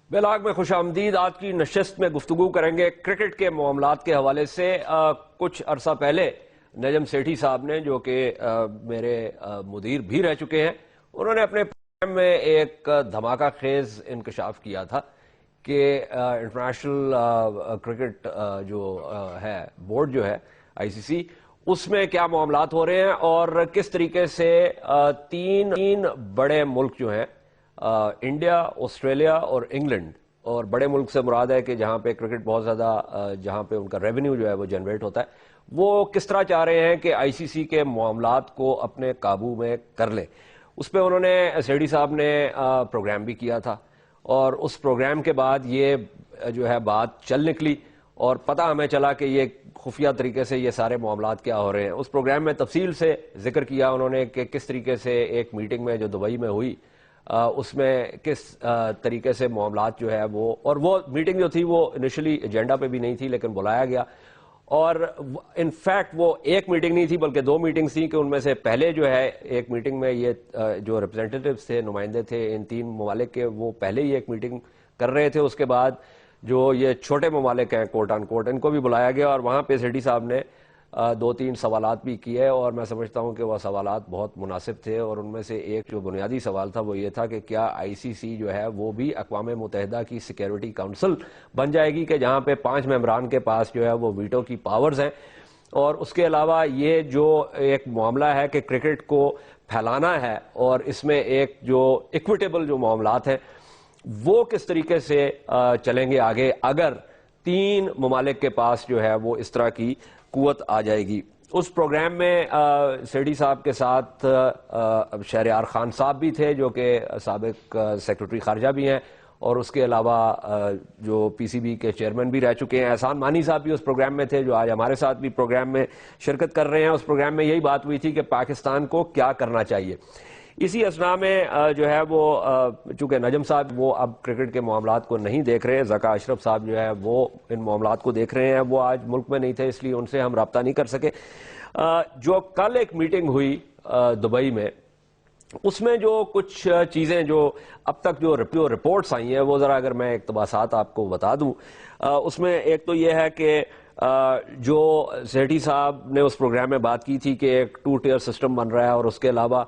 بیلاگ میں خوش آمدید۔ آج کی نشست میں گفتگو کریں گے کرکٹ کے معاملات کے حوالے سے۔ کچھ عرصہ پہلے نجم سیٹھی صاحب نے، جو کہ میرے مدیر بھی رہ چکے ہیں، انہوں نے اپنے پروگرام میں ایک دھماکہ خیز انکشاف کیا تھا کہ انٹرنیشنل کرکٹ جو ہے بورڈ، جو ہے ICC، اس میں کیا معاملات ہو رہے ہیں اور کس طریقے سے تین بڑے ملک جو ہیں، انڈیا، آسٹریلیا اور انگلینڈ، اور بڑے ملک سے مراد ہے کہ جہاں پہ کرکٹ بہت زیادہ، جہاں پہ ان کا ریونیو جو ہے وہ جنریٹ ہوتا ہے، وہ کس طرح چاہ رہے ہیں کہ ICC کے معاملات کو اپنے قابو میں کر لیں۔ اس پہ انہوں نے، سیٹھی صاحب نے پروگرام بھی کیا تھا، اور اس پروگرام کے بعد یہ جو ہے بات چل نکلی اور پتہ ہمیں چلا کہ یہ خفیہ طریقے سے یہ سارے معاملات کیا ہو رہے ہیں۔ اس پروگرام میں تفصیل سے ذکر کیا انہوں نے کہ کس طریقے سے ایک میٹنگ میں جو دبئی میں ہوئی، اس میں کس طریقے سے معاملات جو ہے وہ، اور وہ میٹنگ جو تھی وہ انیشلی ایجنڈا پہ بھی نہیں تھی لیکن بلایا گیا، اور انفیکٹ وہ ایک میٹنگ نہیں تھی بلکہ دو میٹنگز تھیں، کہ ان میں سے پہلے جو ہے ایک میٹنگ میں یہ جو ریپرزینٹیٹیوز تھے، نمائندے تھے ان تین ممالک کے، وہ پہلے ہی ایک میٹنگ کر رہے تھے۔ اس کے بعد جو یہ چھوٹے ممالک ہیں کوٹ آن کوٹ، ان کو بھی بلایا گیا، اور وہاں پہ سیٹھی صاحب نے دو تین سوالات بھی کیے، اور میں سمجھتا ہوں کہ وہ سوالات بہت مناسب تھے، اور ان میں سے ایک جو بنیادی سوال تھا وہ یہ تھا کہ کیا ICC جو ہے وہ بھی اقوام متحدہ کی سیکیورٹی کونسل بن جائے گی، کہ جہاں پہ 5 ممبران کے پاس جو ہے وہ ویٹو کی پاورز ہیں۔ اور اس کے علاوہ یہ جو ایک معاملہ ہے کہ کرکٹ کو پھیلانا ہے، اور اس میں ایک جو ایکویٹیبل جو معاملات ہیں وہ کس طریقے سے چلیں گے آگے اگر 3 ممالک کے پاس جو ہے وہ اس طرح کی قوت آ جائے گی۔ اس پروگرام میں سیٹھی صاحب کے ساتھ شہریار خان صاحب بھی تھے، جو کہ سابق سیکرٹری خارجہ بھی ہیں، اور اس کے علاوہ جو PCB کے چیئرمین بھی رہ چکے ہیں، احسان مانی صاحب بھی اس پروگرام میں تھے، جو آج ہمارے ساتھ بھی پروگرام میں شرکت کر رہے ہیں۔ اس پروگرام میں یہی بات ہوئی تھی کہ پاکستان کو کیا کرنا چاہیے۔ اسی اثناء میں جو ہے وہ چونکہ نجم صاحب وہ اب کرکٹ کے معاملات کو نہیں دیکھ رہے، ذکا اشرف صاحب جو ہے وہ ان معاملات کو دیکھ رہے ہیں، وہ آج ملک میں نہیں تھے، اس لیے ان سے ہم رابطہ نہیں کر سکے۔ جو کل ایک میٹنگ ہوئی دبئی میں، اس میں جو کچھ چیزیں جو اب تک جو رپورٹس آئی ہیں وہ ذرا اگر میں اقتباسات آپ کو بتا دوں، اس میں ایک تو یہ ہے کہ جو سیٹھی صاحب نے اس پروگرام میں بات کی تھی کہ ایک 2 ٹیئر سسٹم بن رہا ہے، اور اس کے علاوہ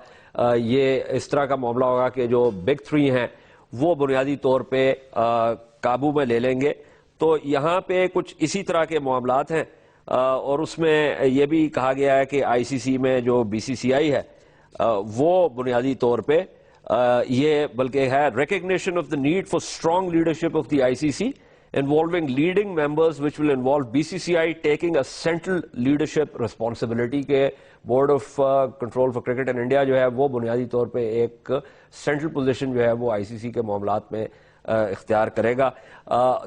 یہ اس طرح کا معاملہ ہوگا کہ جو بگ 3 ہیں وہ بنیادی طور پہ قابو میں لے لیں گے۔ تو یہاں پہ کچھ اسی طرح کے معاملات ہیں، اور اس میں یہ بھی کہا گیا ہے کہ ICC میں جو BCCI ہے وہ بنیادی طور پہ یہ بلکہ ہے recognition of the need for strong leadership of the ICC involving leading members which will involve BCCI taking a central leadership responsibility کے board of control for cricket in India جو ہے وہ بنیادی طور پہ ایک سینٹرل پوزیشن جو ہے وہ ICC کے معاملات میں اختیار کرے گا۔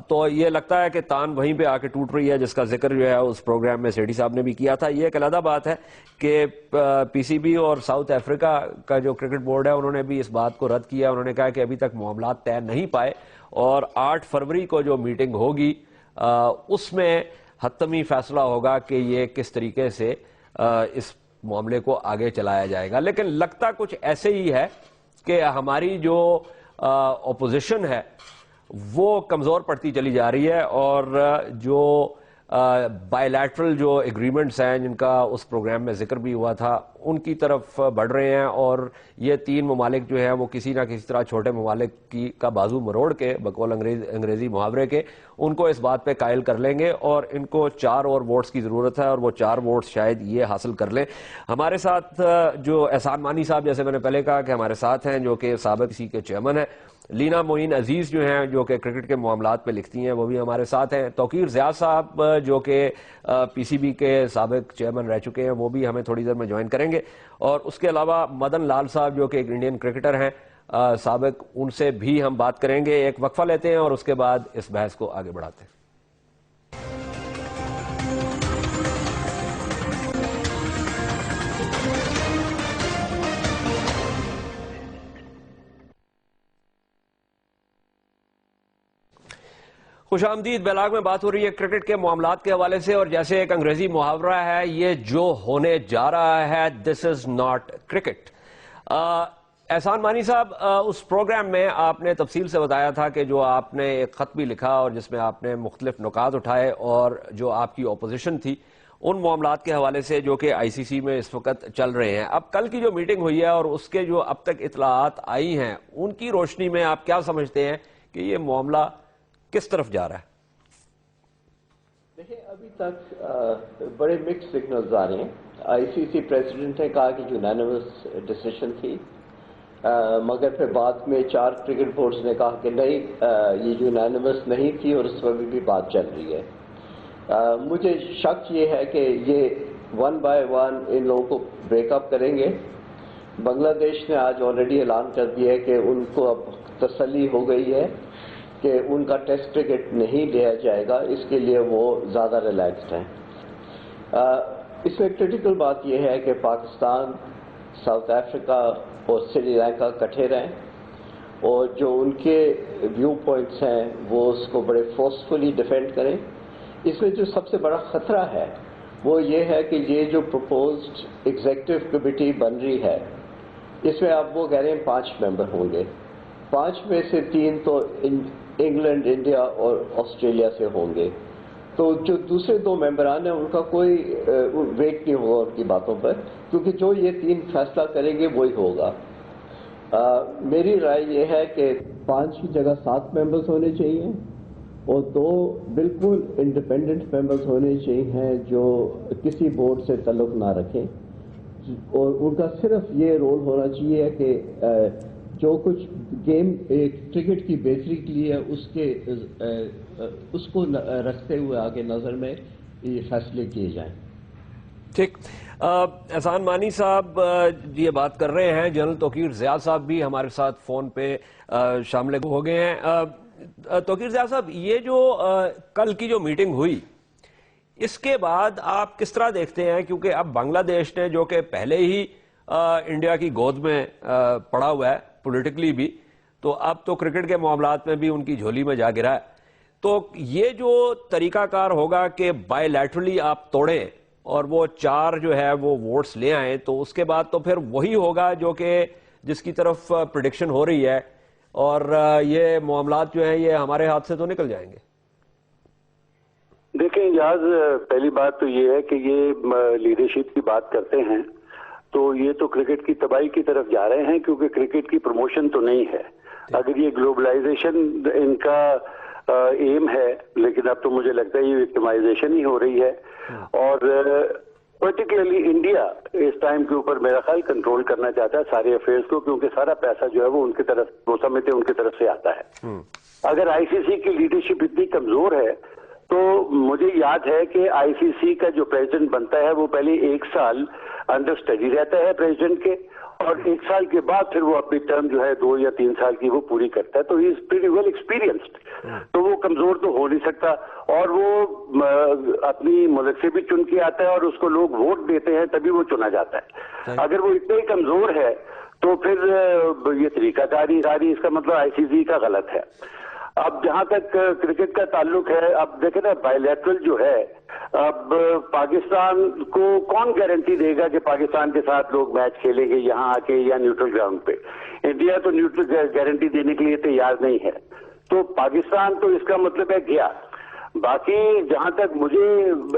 تو یہ لگتا ہے کہ تان وہیں پہ آ کے ٹوٹ رہی ہے، جس کا ذکر جو ہے اس پروگرام میں سیٹھی صاحب نے بھی کیا تھا۔ یہ ایک علیحدہ بات ہے کہ PCB اور ساؤتھ افریقہ کا جو کرکٹ بورڈ ہے انہوں نے بھی اس بات کو رد کیا، انہوں نے کہا کہ ابھی تک معاملات طے نہیں پائے، اور 8 فروری کو جو میٹنگ ہوگی اس میں حتمی فیصلہ ہوگا کہ یہ کس طریقے سے اس معاملے کو آگے چلایا جائے گا۔ لیکن لگتا کچھ ایسے ہی ہے کہ ہماری جو اپوزیشن ہے وہ کمزور پڑتی چلی جا رہی ہے، اور جو بائی لیٹرل جو ایگریمنٹس ہیں جن کا اس پروگرام میں ذکر بھی ہوا تھا ان کی طرف بڑھ رہے ہیں، اور یہ 3 ممالک جو ہیں وہ کسی نہ کسی طرح چھوٹے ممالک کا بازو مروڑ کے، بقول انگریزی محاورے کے، ان کو اس بات پہ قائل کر لیں گے، اور ان کو 4 اور ووٹس کی ضرورت ہے، اور وہ 4 ووٹس شاید یہ حاصل کر لیں۔ ہمارے ساتھ جو احسان مانی صاحب، جیسے میں نے پہلے کہا کہ ہمارے ساتھ ہیں، جو کہ سابق ICC کے چیئرمین ہیں، لینا معین عزیز جو ہیں جو کہ کرکٹ کے معاملات پہ لکھتی ہیں، وہ بھی ہمارے ساتھ ہیں، توقیر ضیاء صاحب جو کہ PCB کے سابق چیئرمین رہ چکے ہیں، وہ بھی ہمیں تھوڑی دیر میں جوائن کریں گے، اور اس کے علاوہ مدن لال صاحب جو کہ ایک انڈین کرکٹر ہیں سابق، ان سے بھی ہم بات کریں گے۔ ایک وقفہ لیتے ہیں اور اس کے بعد اس بحث کو آگے بڑھاتے ہیں۔ خوش آمدید۔ بیلاگ میں بات ہو رہی ہے کرکٹ کے معاملات کے حوالے سے، اور جیسے ایک انگریزی محاورہ ہے، یہ جو ہونے جا رہا ہے دس از ناٹ کرکٹ۔ احسان مانی صاحب، اس پروگرام میں آپ نے تفصیل سے بتایا تھا کہ جو آپ نے ایک خط بھی لکھا اور جس میں آپ نے مختلف نکات اٹھائے اور جو آپ کی اپوزیشن تھی ان معاملات کے حوالے سے جو کہ آئی سی سی میں اس وقت چل رہے ہیں. اب کل کی جو میٹنگ ہوئی ہے اور اس کے جو اب تک اطلاعات آئی ہیں ان کی روشنی میں آپ کیا سمجھتے ہیں کہ یہ معاملہ کس طرف جا رہا ہے؟ دیکھیں، ابھی تک بڑے مکس سگنلز آ رہے ہیں. آئی سی سی پریزیڈنٹ نے کہا کہ یونانیمس ڈیسیشن تھی، مگر پھر بعد میں 4 کرکٹ بورڈز نے کہا کہ نہیں، یہ یونانیمس نہیں تھی اور اس پر بھی بات چل رہی ہے. مجھے شک یہ ہے کہ یہ 1 بائی 1 ان لوگوں کو بریک اپ کریں گے. بنگلہ دیش نے آج آلریڈی اعلان کر دیا ہے کہ ان کو اب تسلی ہو گئی ہے کہ ان کا ٹیسٹ کرکٹ نہیں لیا جائے گا، اس کے لیے وہ زیادہ ریلیکسڈ ہیں. اس میں کرٹیکل بات یہ ہے کہ پاکستان، ساؤتھ افریقہ اور سری لنکا کٹھے رہیں اور جو ان کے ویو پوائنٹس ہیں وہ اس کو بڑے فورسفلی ڈیفینڈ کریں. اس میں جو سب سے بڑا خطرہ ہے وہ یہ ہے کہ یہ جو پروپوزڈ ایگزیکٹو کمیٹی بن رہی ہے، اس میں اب وہ کہہ رہے ہیں 5 ممبر ہوں گے. 5 میں سے 3 تو انگلینڈ، انڈیا اور آسٹریلیا سے ہوں گے. تو جو دوسرے 2 ممبران ہیں ان کا کوئی ویٹ نہیں ہوگا ان کی باتوں پر، کیونکہ جو یہ 3 فیصلہ کریں گے وہی ہوگا. میری رائے یہ ہے کہ 5 کی جگہ 7 ممبرز ہونے چاہیے اور 2 بالکل انڈیپینڈنٹ ممبرز ہونے چاہیے جو کسی بورڈ سے تعلق نہ رکھیں، اور ان کا صرف یہ رول ہونا چاہیے کہ جو کچھ گیم کرکٹ کی بہتری کے لیے اس کو رکھتے ہوئے آگے نظر میں یہ فیصلے کیے جائیں. ٹھیک. احسان مانی صاحب یہ بات کر رہے ہیں. جنرل توقیر ضیاء صاحب بھی ہمارے ساتھ فون پہ شامل ہو گئے ہیں. توقیر ضیاء صاحب، یہ جو کل کی جو میٹنگ ہوئی اس کے بعد آپ کس طرح دیکھتے ہیں؟ کیونکہ اب بنگلہ دیش نے جو کہ پہلے ہی انڈیا کی گود میں پڑا ہوا ہے پولیٹیکلی بھی، تو اب تو کرکٹ کے معاملات میں بھی ان کی جھولی میں جا گرا ہے. تو یہ جو طریقہ کار ہوگا کہ بائی لیٹرلی آپ توڑیں اور وہ 4 جو ہے وہ ووٹس لے آئیں، تو اس کے بعد تو پھر وہی ہوگا جو کہ جس کی طرف پریڈکشن ہو رہی ہے، اور یہ معاملات جو ہیں یہ ہمارے ہاتھ سے تو نکل جائیں گے. دیکھیں یاز، پہلی بات تو یہ ہے کہ یہ لیڈرشپ کی بات کرتے ہیں تو یہ تو کرکٹ کی تباہی کی طرف جا رہے ہیں، کیونکہ کرکٹ کی پروموشن تو نہیں ہے. اگر یہ گلوبلائزیشن ان کا ایم ہے، لیکن اب تو مجھے لگتا ہے یہ وکٹمائزیشن ہی ہو رہی ہے. اور پرٹیکولرلی انڈیا اس ٹائم کے اوپر میرا خیال کنٹرول کرنا چاہتا ہے سارے افیئرز کو، کیونکہ سارا پیسہ جو ہے وہ ان کی طرف، وہ سمجھتے ہیں ان کی طرف سے آتا ہے. اگر آئی سی سی کی لیڈرشپ اتنی کمزور ہے تو مجھے یاد ہے کہ آئی سی سی کا جو پریزیڈنٹ بنتا ہے وہ پہلے 1 سال انڈر اسٹڈی رہتا ہے پریزیڈنٹ کے، اور 1 سال کے بعد پھر وہ اپنی ٹرم جو ہے 2 یا 3 سال کی وہ پوری کرتا ہے. تو ہی از پریٹی ویل ایکسپیرینسڈ، تو وہ کمزور تو ہو نہیں سکتا. اور وہ اپنی ملک سے بھی چن کے آتا ہے اور اس کو لوگ ووٹ دیتے ہیں تبھی وہ چنا جاتا ہے. اگر وہ اتنا ہی کمزور ہے تو پھر یہ طریقہ کاری اس کا مطلب آئی سی سی کا غلط ہے. اب جہاں تک کرکٹ کا تعلق ہے، اب دیکھیں نا بائی لیٹرل جو ہے، اب پاکستان کو کون گارنٹی دے گا کہ پاکستان کے ساتھ لوگ میچ کھیلیں گے یہاں آ کے یا نیوٹرل گراؤنڈ پہ؟ انڈیا تو نیوٹرل گارنٹی دینے کے لیے تیار نہیں ہے، تو پاکستان تو اس کا مطلب ہے گیا. باقی جہاں تک مجھے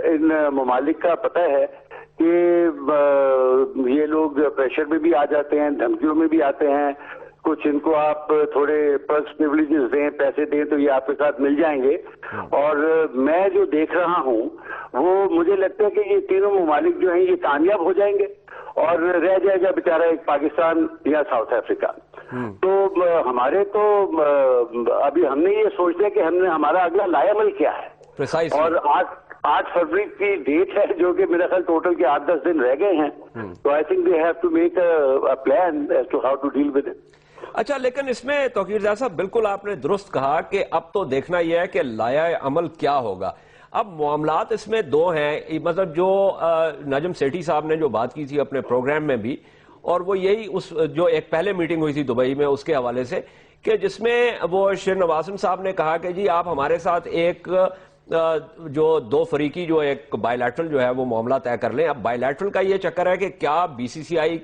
ان ممالک کا پتہ ہے کہ یہ لوگ پریشر میں بھی آ جاتے ہیں، دھمکیوں میں بھی آتے ہیں. کچھ ان کو آپ تھوڑے پرس پریولیجز دیں، پیسے دیں تو یہ آپ کے ساتھ مل جائیں گے. اور میں جو دیکھ رہا ہوں وہ مجھے لگتا ہے کہ یہ تینوں ممالک جو ہیں یہ کامیاب ہو جائیں گے اور رہ جائے گا بیچارہ ایک پاکستان یا ساؤتھ افریقہ. تو ہمارے تو ابھی ہم نے یہ سوچ لیا کہ ہمارا اگلا لائے عمل کیا ہے. اور 8 فروری کی ڈیٹ ہے جو کہ میرا خیال ٹوٹل کے 8-10 دن رہ گئے ہیں. تو I think they have to make a plan as to how to deal with it. اچھا، لیکن اس میں توقیر ضیاء صاحب بالکل آپ نے درست کہا کہ اب تو دیکھنا یہ ہے کہ لائحہ عمل کیا ہوگا. اب معاملات اس میں 2 ہیں، مطلب جو نجم سیٹھی صاحب نے جو بات کی تھی اپنے پروگرام میں بھی، اور وہ یہی اس جو ایک پہلے میٹنگ ہوئی تھی دبئی میں اس کے حوالے سے، کہ جس میں وہ شیر نوازن صاحب نے کہا کہ جی آپ ہمارے ساتھ ایک جو دو فریقی جو ایک بائی لیٹرل جو ہے وہ معاملہ طے کر لیں. اب بائی لیٹرل کا یہ چکر ہے کہ کیا بی سی سی آئی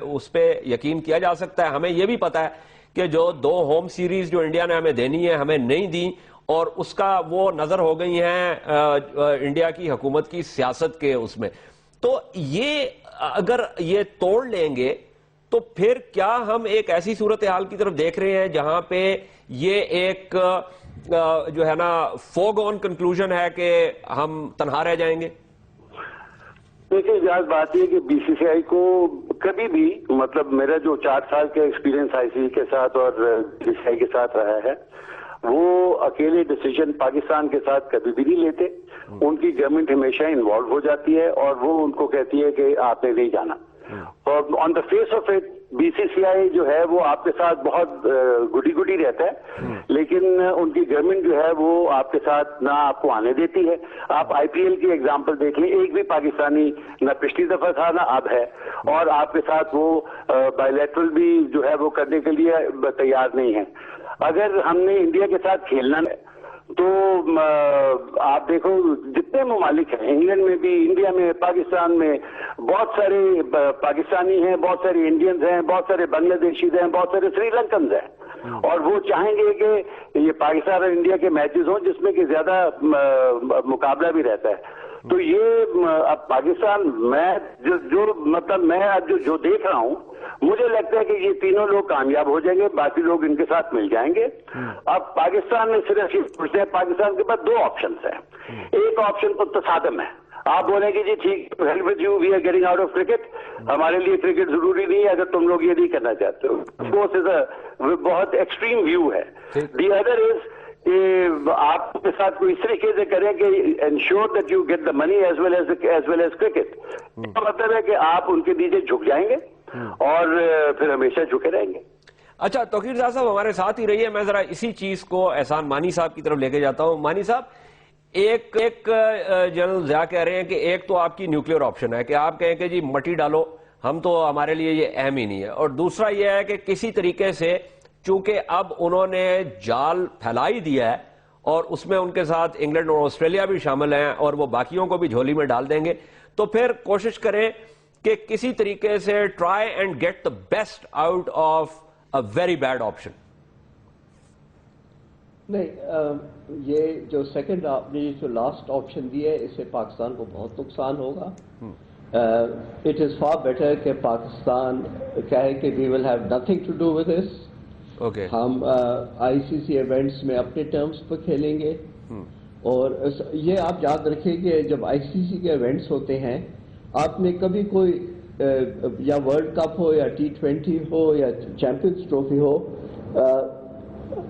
اس پہ یقین کیا جا سکتا ہے؟ ہمیں یہ بھی پتا ہے کہ جو 2 ہوم سیریز جو انڈیا نے ہمیں دینی ہے ہمیں نہیں دی، اور اس کا وہ نظر ہو گئی ہیں انڈیا کی حکومت کی سیاست کے اس میں. تو یہ اگر یہ توڑ لیں گے تو پھر کیا ہم ایک ایسی صورتحال کی طرف دیکھ رہے ہیں جہاں پہ یہ ایک جو ہے نا فوگ آن کنکلوژن ہے کہ ہم تنہا رہ جائیں گے؟ دیکھیں، جہاز بات یہ کہ بی سی سی آئی کو کبھی بھی، مطلب میرا جو 4 سال کا ایکسپیرینس آئی سی کے ساتھ اور بی سی سی آئی کے ساتھ رہا ہے، وہ اکیلے ڈیسیجن پاکستان کے ساتھ کبھی بھی نہیں لیتے. ان کی گورنمنٹ ہمیشہ انوالو ہو جاتی ہے اور وہ ان کو کہتی ہے کہ آپ نے نہیں جانا. اور on the face of it B C C I جو ہے وہ آپ کے ساتھ بہت گڈی گڈی رہتا ہے، لیکن ان کی گورنمنٹ جو ہے وہ آپ کے ساتھ نہ آپ کو آنے دیتی ہے. آپ آئی پی ایل کی ایگزامپل دیکھ لیں، ایک بھی پاکستانی نہ پچھلی دفعہ تھا نہ اب ہے، اور آپ کے ساتھ وہ بائی لیٹرل بھی جو ہے وہ کرنے کے لیے تیار نہیں ہے. اگر ہم نے انڈیا کے ساتھ کھیلنا ہے تو آپ دیکھو جتنے ممالک ہیں، انگلینڈ میں بھی، انڈیا میں، پاکستان میں بہت سارے پاکستانی ہیں، بہت سارے انڈینز ہیں، بہت سارے بنگلہ دیشیز ہیں، بہت سارے سری لنکنز ہیں، اور وہ چاہیں گے کہ یہ پاکستان اور انڈیا کے میچز ہوں جس میں کہ زیادہ مقابلہ بھی رہتا ہے. تو یہ اب پاکستان میں مطلب میں اب جو دیکھ رہا ہوں، مجھے لگتا ہے کہ یہ تینوں لوگ کامیاب ہو جائیں گے، باقی لوگ ان کے ساتھ مل جائیں گے. اب پاکستان میں صرف پوچھتے ہیں، پاکستان کے پاس 2 آپشنز ہیں. ایک آپشن تو تصادم ہے، آپ بولیں گے جی ٹھیک، help with you, we are getting out of cricket, ہمارے لیے کرکٹ ضروری نہیں ہے اگر تم لوگ یہ نہیں کرنا چاہتے ہو. بہت ایکسٹریم ویو ہے. دی ادر از کہ آپ کے ساتھ کوئی اس طریقے سے کریں کہ ensure that you get the money as well as cricket. اس کا مطلب ہے کہ آپ ان کے نیچے جھک جائیں گے اور پھر ہمیشہ جھکے رہیں گے. اچھا، توقیر صاحب ہمارے ساتھ ہی رہیے. میں ذرا اسی چیز کو احسان مانی صاحب کی طرف لے کے جاتا ہوں. مانی صاحب، ایک جنرل ضیاء کہہ رہے ہیں کہ ایک تو آپ کی نیوکلیئر آپشن ہے کہ آپ کہیں کہ جی مٹی ڈالو، ہم تو ہمارے لیے یہ اہم ہی نہیں ہے، اور دوسرا یہ ہے کہ کسی طریقے سے چونکہ اب انہوں نے جال پھیلائی دیا ہے اور اس میں ان کے ساتھ انگلینڈ اور آسٹریلیا بھی شامل ہیں اور وہ باقیوں کو بھی جھولی میں ڈال دیں گے، تو پھر کوشش کریں کہ کسی طریقے سے try and get the best out of a very bad option. نہیں، یہ جو سیکنڈ آپ نے جو لاسٹ آپشن دیا ہے، اس سے پاکستان کو بہت نقصان ہوگا. اٹ از فار بیٹر کہ پاکستان کہے کہ we will have nothing to do with this. ہم آئی سی سی ایونٹس میں اپنے ٹرمز پر کھیلیں گے. اور یہ آپ یاد رکھیں کہ جب آئی سی سی کے ایونٹس ہوتے ہیں، آپ نے کبھی کوئی یا ورلڈ کپ ہو یا T20 ہو یا چیمپئنز ٹرافی ہو،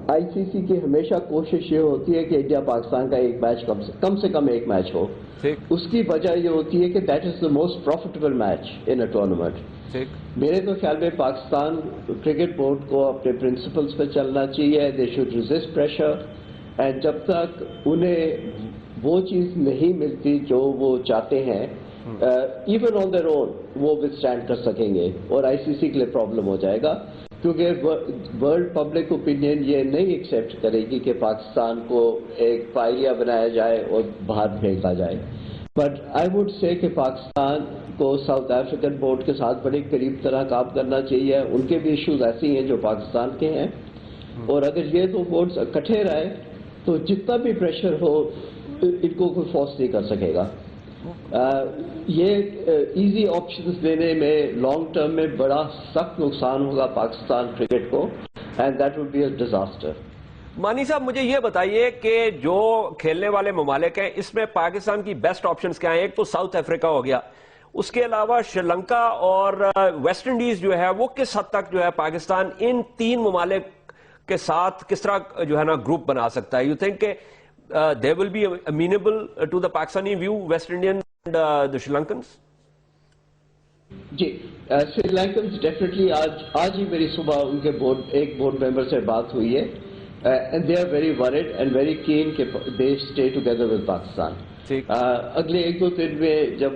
آئی سی سی کی ہمیشہ کوشش یہ ہوتی ہے کہ انڈیا پاکستان کا ایک میچ کم سے کم ایک میچ ہو. اس کی وجہ یہ ہوتی ہے کہ that is the most profitable match in a tournament. میرے تو خیال میں پاکستان کرکٹ بورڈ کو اپنے پرنسپلز پہ چلنا چاہیے. They should resist pressure, and جب تک انہیں وہ چیز نہیں ملتی جو وہ چاہتے ہیں، ایون آن دیئر اون وہ وتھسٹینڈ کر سکیں گے، اور آئی سی سی کے لیے پرابلم ہو جائے گا، کیونکہ ورلڈ پبلک اوپینین یہ نہیں ایکسیپٹ کرے گی کہ پاکستان کو ایک پائیا بنایا جائے اور باہر پھینکا جائے. بٹ آئی وڈ سے کہ پاکستان کو ساؤتھ افریقن بورڈ کے ساتھ بڑے قریب طرح کام کرنا چاہیے. ان کے بھی ایشوز ایسے ہیں جو پاکستان کے ہیں، اور اگر یہ 2 بورڈز اکٹھے رہے تو جتنا بھی پریشر ہو ان کو کوئی فورس نہیں کر سکے گا. یہ ایزی آپشنز دینے میں لانگ ٹرم میں بڑا سخت نقصان ہوگا پاکستان کرکٹ کو، and that would be a disaster. Mani صاحب، مجھے یہ بتائیے کہ جو کھیلنے والے ممالک ہیں اس میں پاکستان کی بیسٹ آپشنز کیا ہیں؟ ایک تو ساؤتھ افریقہ ہو گیا، اس کے علاوہ سری لنکا اور ویسٹ انڈیز جو ہے وہ کس حد تک جو ہے پاکستان ان 3 ممالک کے ساتھ کس طرح جو ہے نا گروپ بنا سکتا ہے؟ یو تھنک کہ they will be amenable to the Pakistani view, West Indian and the Sri Lankans? جی، سری لنکنز ڈیفینیٹلی آج ہی میری صبح ان کے ایک بورڈ ممبر سے بات ہوئی ہے، and they are very word and very keen کہ they stay together with Pakistan. اگلے 1-2 دن میں جب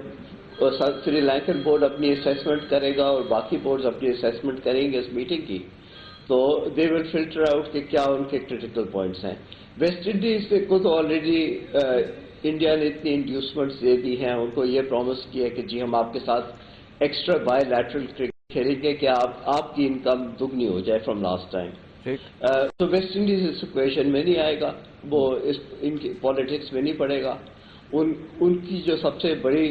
سری لنکن بورڈ اپنی اسیسمنٹ کرے گا اور باقی بورڈز اپنی اسیسمنٹ کریں گے اس میٹنگ کی، تو دے ول فلٹر آؤٹ کہ کیا ان کے کرٹیکل پوائنٹس ہیں. ویسٹ انڈیز کو تو آلریڈی انڈیا نے اتنی انڈیوسمنٹس دے دی ہیں, ان کو یہ پرومس کیا کہ جی ہم آپ کے ساتھ ایکسٹرا بائی لیٹرل کرکٹ کھیلیں گے کہ آپ کی انکم دگنی ہو جائے فرام لاسٹ ٹائم. تو ویسٹ انڈیز اس اکویشن میں نہیں آئے گا, وہ ان کی پالیٹکس میں نہیں پڑے گا. ان کی جو سب سے بڑی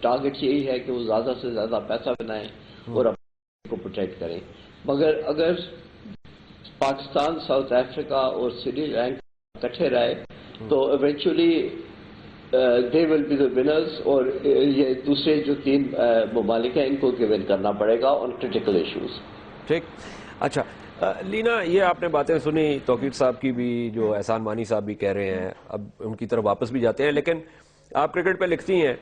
ٹارگٹ یہی ہے کہ وہ زیادہ سے زیادہ پیسہ بنائیں اور اپنے کو پروٹیکٹ کریں. مگر اگر پاکستان, ساؤتھ افریقہ اور سری لنکا اکٹھے رہے تو eventually they will be the winners, اور یہ دوسرے جو 3 ممالک ہیں ان کو گیون کرنا پڑے گا آن کرٹیکل ایشوز. ٹھیک. اچھا لینا, یہ آپ نے باتیں سنی توقیر صاحب کی بھی, جو احسان مانی صاحب بھی کہہ رہے ہیں, اب ان کی طرف واپس بھی جاتے ہیں, لیکن آپ کرکٹ پہ لکھتی ہیں,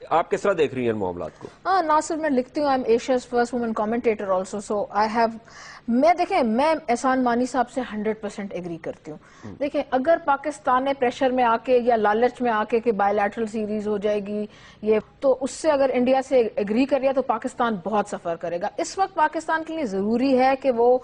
آپ کس طرح دیکھ رہی ہیں ان معاملات کو؟ ناصر, میں لکھتی ہوں, I am Asia's first woman commentator also, so I have, دیکھیں میں احسان مانی صاحب سے 100% ایگری کرتی ہوں. دیکھیں اگر پاکستان نے پریشر میں آ کے یا لالچ میں آ کے کہ بائی لیٹرل سیریز ہو جائے گی یہ, تو اس سے اگر انڈیا سے ایگری کر لیا تو پاکستان بہت سفر کرے گا. اس وقت پاکستان کے لیے ضروری ہے کہ وہ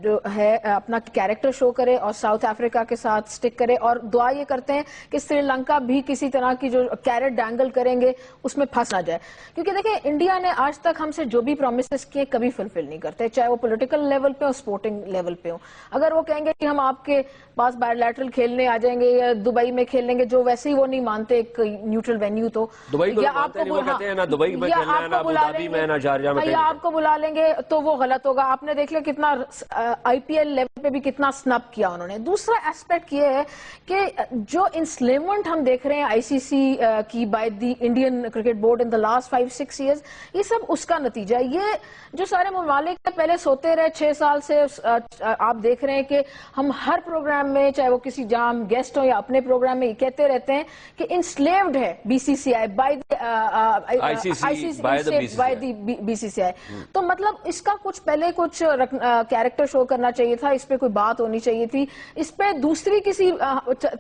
جو ہے اپنا کیریکٹر شو کرے اور ساؤتھ افریقہ کے ساتھ سٹک کرے, اور دعا یہ کرتے ہیں کہ سری لنکا بھی کسی طرح کی جو کیرٹ ڈینگل کریں گے اس میں پھنس نہ جائے. کیونکہ دیکھیں انڈیا نے آج تک ہم سے جو بھی پرومسز کیے کبھی فلفل نہیں کرتے, چاہے وہ پولیٹیکل لیول پہ ہو, اسپورٹنگ لیول پہ ہو. اگر وہ کہیں گے کہ ہم آپ کے پاس بائی لیٹرل کھیلنے آ جائیں گے یا دبئی میں کھیل لیں گے, جو ویسے ہی وہ نہیں مانتے ایک نیوٹرل وینیو, تو یا آپ کو بلا لیں گے تو وہ غلط ہوگا. آپ نے دیکھ لیا کتنا آئی پی ایل لیول پہ بھی کتنا سنپ کیا انہوں نے. دوسرا ایسپیکٹ یہ ہے کہ جو انسلیمنٹ ہم دیکھ رہے ہیں آئی سی سی کی by the Indian cricket board in the last 5-6 years, یہ سب اس کا نتیجہ ہے. یہ جو سارے ممالک پہلے سوتے رہے 6 سال سے, آپ دیکھ رہے ہیں کہ ہم ہر پروگرام میں, چاہے وہ کسی جام گیسٹ ہو یا اپنے پروگرام میں, یہ کہتے رہتے ہیں کہ انسلیوڈ ہے B C C I by the B C C I. تو مطلب اس کا کچھ پہلے کچھ کیریکٹر شو کرنا چاہیے تھا, اس پہ کوئی بات ہونی چاہیے تھی. اس پہ دوسری کسی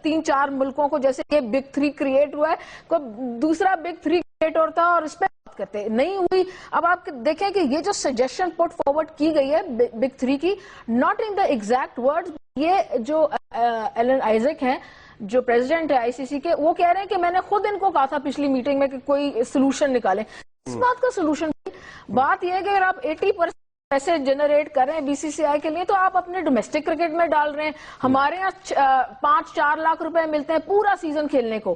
3-4 ملکوں کو, جیسے یہ بگ 3 کریٹ ہوا ہے, کوئی دوسرا بگ 3 کریٹ ہوتا اور اس پہ بات کرتے نہیں ہوئی. اب آپ دیکھیں کہ یہ جو سجیشن پٹ فارورڈ کی گئی ہے بگ 3 کی, not in the exact word, یہ جو ایلن آئزک ہیں جو پریزیڈنٹ ہے آئی سی سی کے, وہ کہہ رہے ہیں کہ میں نے خود ان کو کہا تھا پچھلی میٹنگ میں کہ کوئی سولوشن نکالیں. اس بات کا سولوشن, بات یہ ہے کہ اگر آپ 80% پیسے جنریٹ کر رہے ہیں بی سی سی آئی کے لیے, تو آپ اپنے ڈومیسٹک کرکٹ میں ڈال رہے ہیں. ہمارے یہاں 5-4 لاکھ روپے ملتے ہیں پورا سیزن کھیلنے کو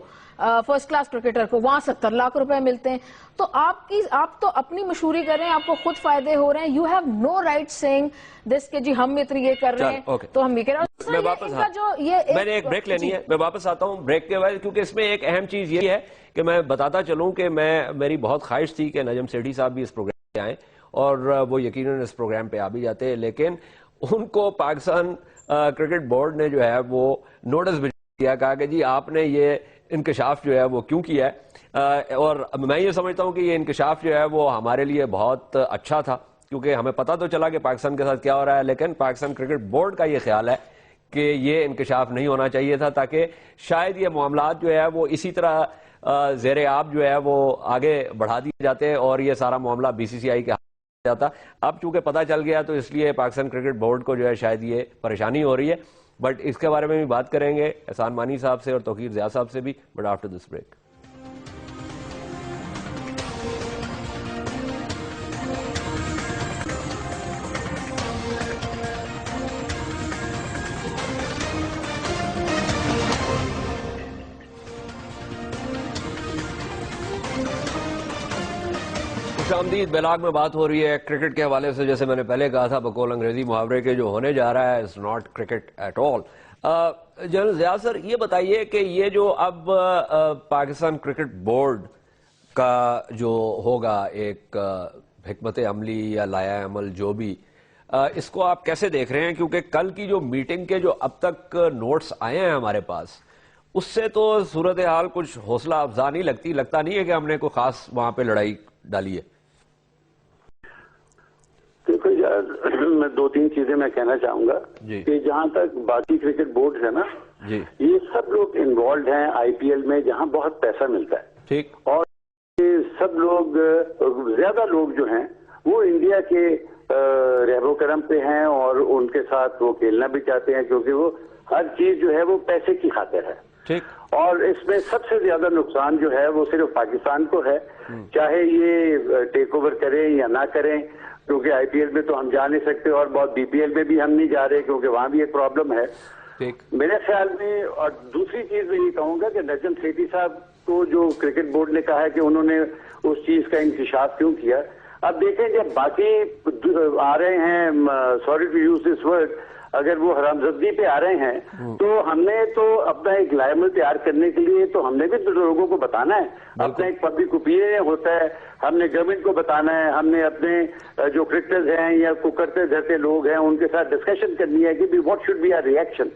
فرسٹ کلاس کرکٹر کو, وہاں 70 لاکھ روپے ملتے ہیں. تو آپ تو اپنی مشہوری کر رہے ہیں, آپ کو خود فائدے ہو رہے ہیں. You have no right seeing this کہ جی ہم اتنی یہ کر رہے ہیں تو ہم یہ کہہ رہے ہیں. میں نے ایک بریک لینی ہے, میں واپس آتا ہوں بریک کے بعد, کیونکہ اس میں ایک اہم چیز یہ ہے کہ میں بتاتا چلوں کہ میری بہت خواہش تھی کہ نجم سیٹھی صاحب بھی اس پروگرام پہ آئیں, اور وہ یقیناً اس پروگرام پہ آ بھی جاتے, لیکن ان کو پاکستان کرکٹ بورڈ نے جو ہے وہ نوٹس بھیجا, کہا کہ جی آپ نے یہ انکشاف جو ہے وہ کیوں کیا ہے. اور میں یہ سمجھتا ہوں کہ یہ انکشاف جو ہے وہ ہمارے لیے بہت اچھا تھا, کیونکہ ہمیں پتہ تو چلا کہ پاکستان کے ساتھ کیا ہو رہا ہے, لیکن پاکستان کرکٹ بورڈ کا یہ خیال ہے کہ یہ انکشاف نہیں ہونا چاہیے تھا, تاکہ شاید یہ معاملات جو ہے وہ اسی طرح زیر آب جو ہے وہ آگے بڑھا دیے جاتے اور یہ سارا معاملہ بی سی سی آئی کے ہاتھ جاتا. اب چونکہ پتہ چل گیا تو اس لیے پاکستان کرکٹ بورڈ کو جو ہے شاید یہ پریشانی ہو رہی ہے, بٹ اس کے بارے میں بھی بات کریں گے احسان مانی صاحب سے اور توقیر ضیاء صاحب سے بھی, بٹ آفٹر دس بریک. آمدید. بیلاگ میں بات ہو رہی ہے کرکٹ کے حوالے سے, جیسے میں نے پہلے کہا تھا بقول انگریزی محاورے کے, جو ہونے جا رہا ہے is not cricket at all. General Zia sir, یہ بتائیے کہ یہ جو اب پاکستان کرکٹ بورڈ کا جو ہوگا ایک حکمت عملی یا لائحہ عمل جو بھی, اس کو آپ کیسے دیکھ رہے ہیں؟ کیونکہ کل کی جو میٹنگ کے جو اب تک نوٹس آئے ہیں ہمارے پاس, اس سے تو صورتحال کچھ حوصلہ افزا نہیں لگتی, لگتا نہیں ہے کہ ہم نے کوئی خاص وہاں پہ لڑائی ڈالی ہے. دیکھو یار, میں 2-3 چیزیں میں کہنا چاہوں گا کہ جہاں تک باقی کرکٹ بورڈ ہے نا, یہ سب لوگ انوالوڈ ہیں آئی پی ایل میں جہاں بہت پیسہ ملتا ہے, ٹھیک, اور سب لوگ, زیادہ لوگ جو ہیں وہ انڈیا کے رہب و کرم پہ ہیں اور ان کے ساتھ وہ کھیلنا بھی چاہتے ہیں، کیونکہ وہ ہر چیز جو ہے وہ پیسے کی خاطر ہے. اور اس میں سب سے زیادہ نقصان جو ہے وہ صرف پاکستان کو ہے، چاہے یہ ٹیک اوور کریں یا نہ کریں، کیونکہ آئی پی ایل میں تو ہم جا نہیں سکتے اور بہت بی پی ایل میں بھی ہم نہیں جا رہے کیونکہ وہاں بھی ایک پرابلم ہے. میرے خیال میں. اور دوسری چیز میں یہ کہوں گا کہ نجم سیٹھی صاحب کو جو کرکٹ بورڈ نے کہا ہے کہ انہوں نے اس چیز کا انکشاف کیوں کیا. اب دیکھیں جب باقی آ رہے ہیں، sorry to use this word, اگر وہ حرامزادگی پہ آ رہے ہیں تو ہم نے تو اپنا ایک لائمل تیار کرنے کے لیے تو ہم نے بھی لوگوں کو بتانا ہے. اپنا ایک پبلک اوپینین ہوتا ہے، ہم نے گورنمنٹ کو بتانا ہے، ہم نے اپنے جو کرکٹرز ہیں یا کرتے دھرتے لوگ ہیں ان کے ساتھ ڈسکشن کرنی ہے کہ what should be our reaction.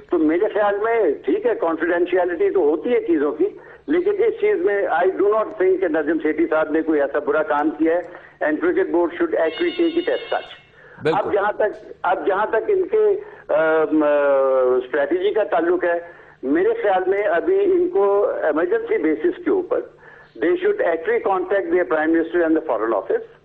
تو میرے خیال میں ٹھیک ہے، کانفیڈینشیلٹی تو ہوتی ہے چیزوں کی، لیکن اس چیز میں آئی ڈو ناٹ تھنک کہ نجم سیٹھی صاحب نے کوئی ایسا برا کام کیا ہے. And cricket board should actually take it as such. اب جہاں تک ان کے اسٹریٹجی کا تعلق ہے، میرے خیال میں ابھی ان کو ایمرجنسی بیسس کے اوپر they should actually contact their prime minister and the foreign office.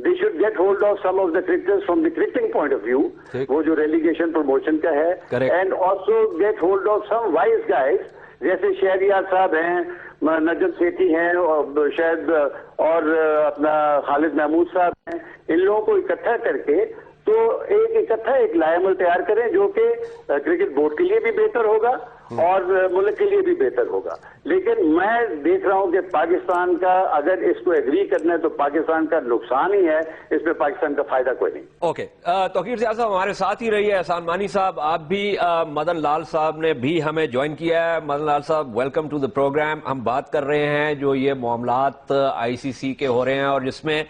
They should get hold of some of the cricketers from the cricketing point of view, وہ جو ریلیگیشن پروموشن کا ہے, and also get hold of some wise guys جیسے شہریار صاحب ہیں, نجم سیٹھی ہیں, اور شاید اور اپنا خالد محمود صاحب ہیں. ان لوگوں کو اکٹھا کر کے تو ایک لائے عمل تیار کریں جو کہ کرکٹ بورڈ کے لیے بھی بہتر ہوگا اور ملک کے لیے بھی بہتر ہوگا. لیکن میں دیکھ رہا ہوں کہ پاکستان کا اگر اس کو ایگری کرنا ہے تو پاکستان کا نقصان ہی ہے, اس میں پاکستان کا فائدہ کوئی نہیں. اوکے, توقیر سیاض صاحب ہمارے ساتھ ہی رہی ہے. احسان مانی صاحب آپ بھی, مدن لال صاحب نے بھی ہمیں جوائن کیا ہے. مدن لال صاحب ویلکم ٹو دا پروگرام. ہم بات کر رہے ہیں جو یہ معاملات آئی سی سی کے ہو رہے ہیں اور جس میں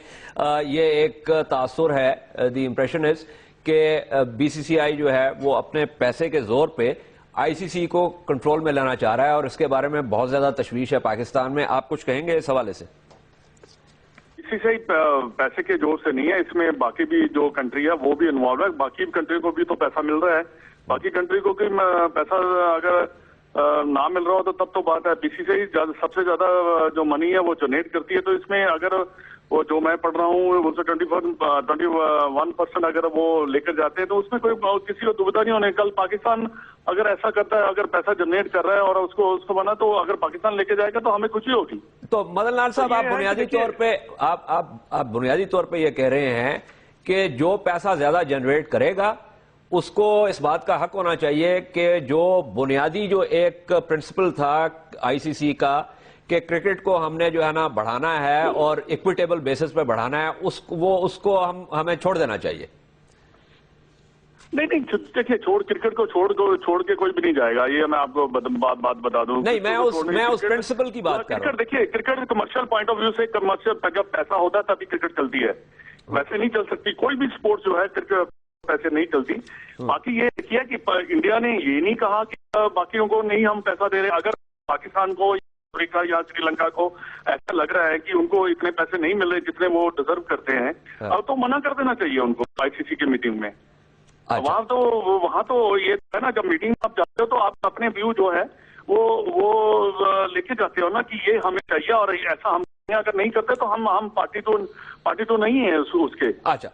یہ ایک تاثر ہے, دی امپریشن از کہ بی سی سی آئی جو ہے وہ اپنے پیسے کے زور پہ آئی سی سی کو کنٹرول میں لانا چاہ رہا ہے اور اس کے بارے میں بہت زیادہ تشویش ہے پاکستان میں. آپ کچھ کہیں گے اس حوالے سے؟ اسی سے پیسے کے زور سے نہیں ہے, اس میں باقی بھی جو کنٹری ہے وہ بھی انوالو ہے. باقی کنٹری کو بھی تو پیسہ مل رہا ہے. باقی کنٹری کو بھی پیسہ اگر نہ مل رہا ہو تو تب تو بات ہے. بی سی سی سب سے زیادہ جو منی ہے وہ جنریٹ کرتی ہے, تو اس میں اگر وہ جو میں پڑھ رہا ہوں وہ 21% اگر وہ لے کر جاتے ہیں تو اس میں کوئی کسی کو دبدا نہیں ہونے. کل پاکستان اگر ایسا کرتا ہے, اگر پیسہ جنریٹ کر رہا ہے اور اس کو بنا, تو اگر پاکستان لے کے جائے گا تو ہمیں خوشی ہوگی. تو مدن لال صاحب آپ بنیادی طور پہ آپ بنیادی طور پہ یہ کہہ رہے ہیں کہ جو پیسہ زیادہ جنریٹ کرے گا اس کو اس بات کا حق ہونا چاہیے کہ جو بنیادی جو ایک پرنسپل تھا آئی سی سی کا کہ کرکٹ کو ہم نے جو ہے نا بڑھانا ہے اور ایکویٹیبل بیسس پہ بڑھانا ہے, اس کو ہمیں چھوڑ دینا چاہیے. نہیں دیکھیے, کرکٹ کو چھوڑ کے کوئی بھی نہیں جائے گا. یہ میں آپ کو بات بتا دوں. نہیں, میں اس پرنسپل کی بات کر رہا ہوں. دیکھیے, cricket commercial point of view سے کمرشل جب پیسہ ہوتا ہے تبھی کرکٹ چلتی ہے, ویسے نہیں چل سکتی. کوئی بھی سپورٹ جو ہے کرکٹ پیسے نہیں چلتی. باقی یہ کیا کہ انڈیا نے یہ نہیں کہا کہ باقیوں کو نہیں ہم پیسہ دے رہے. اگر پاکستان کو افریقہ یا سری لنکا کو ایسا لگ رہا ہے کہ ان کو اتنے پیسے نہیں مل رہے جتنے وہ ڈیزرو کرتے ہیں, اب تو منع کر دینا چاہیے ان کو آئی سی سی کی میٹنگ میں. وہاں تو یہ ہے نا, جب میٹنگ آپ جاتے ہو تو آپ اپنے ویو جو ہے وہ لے کے جاتے ہو نا کہ یہ ہمیں چاہیے, اور ایسا ہم اگر نہیں کرتے تو ہم پارٹی تو نہیں ہے اس کے. اچھا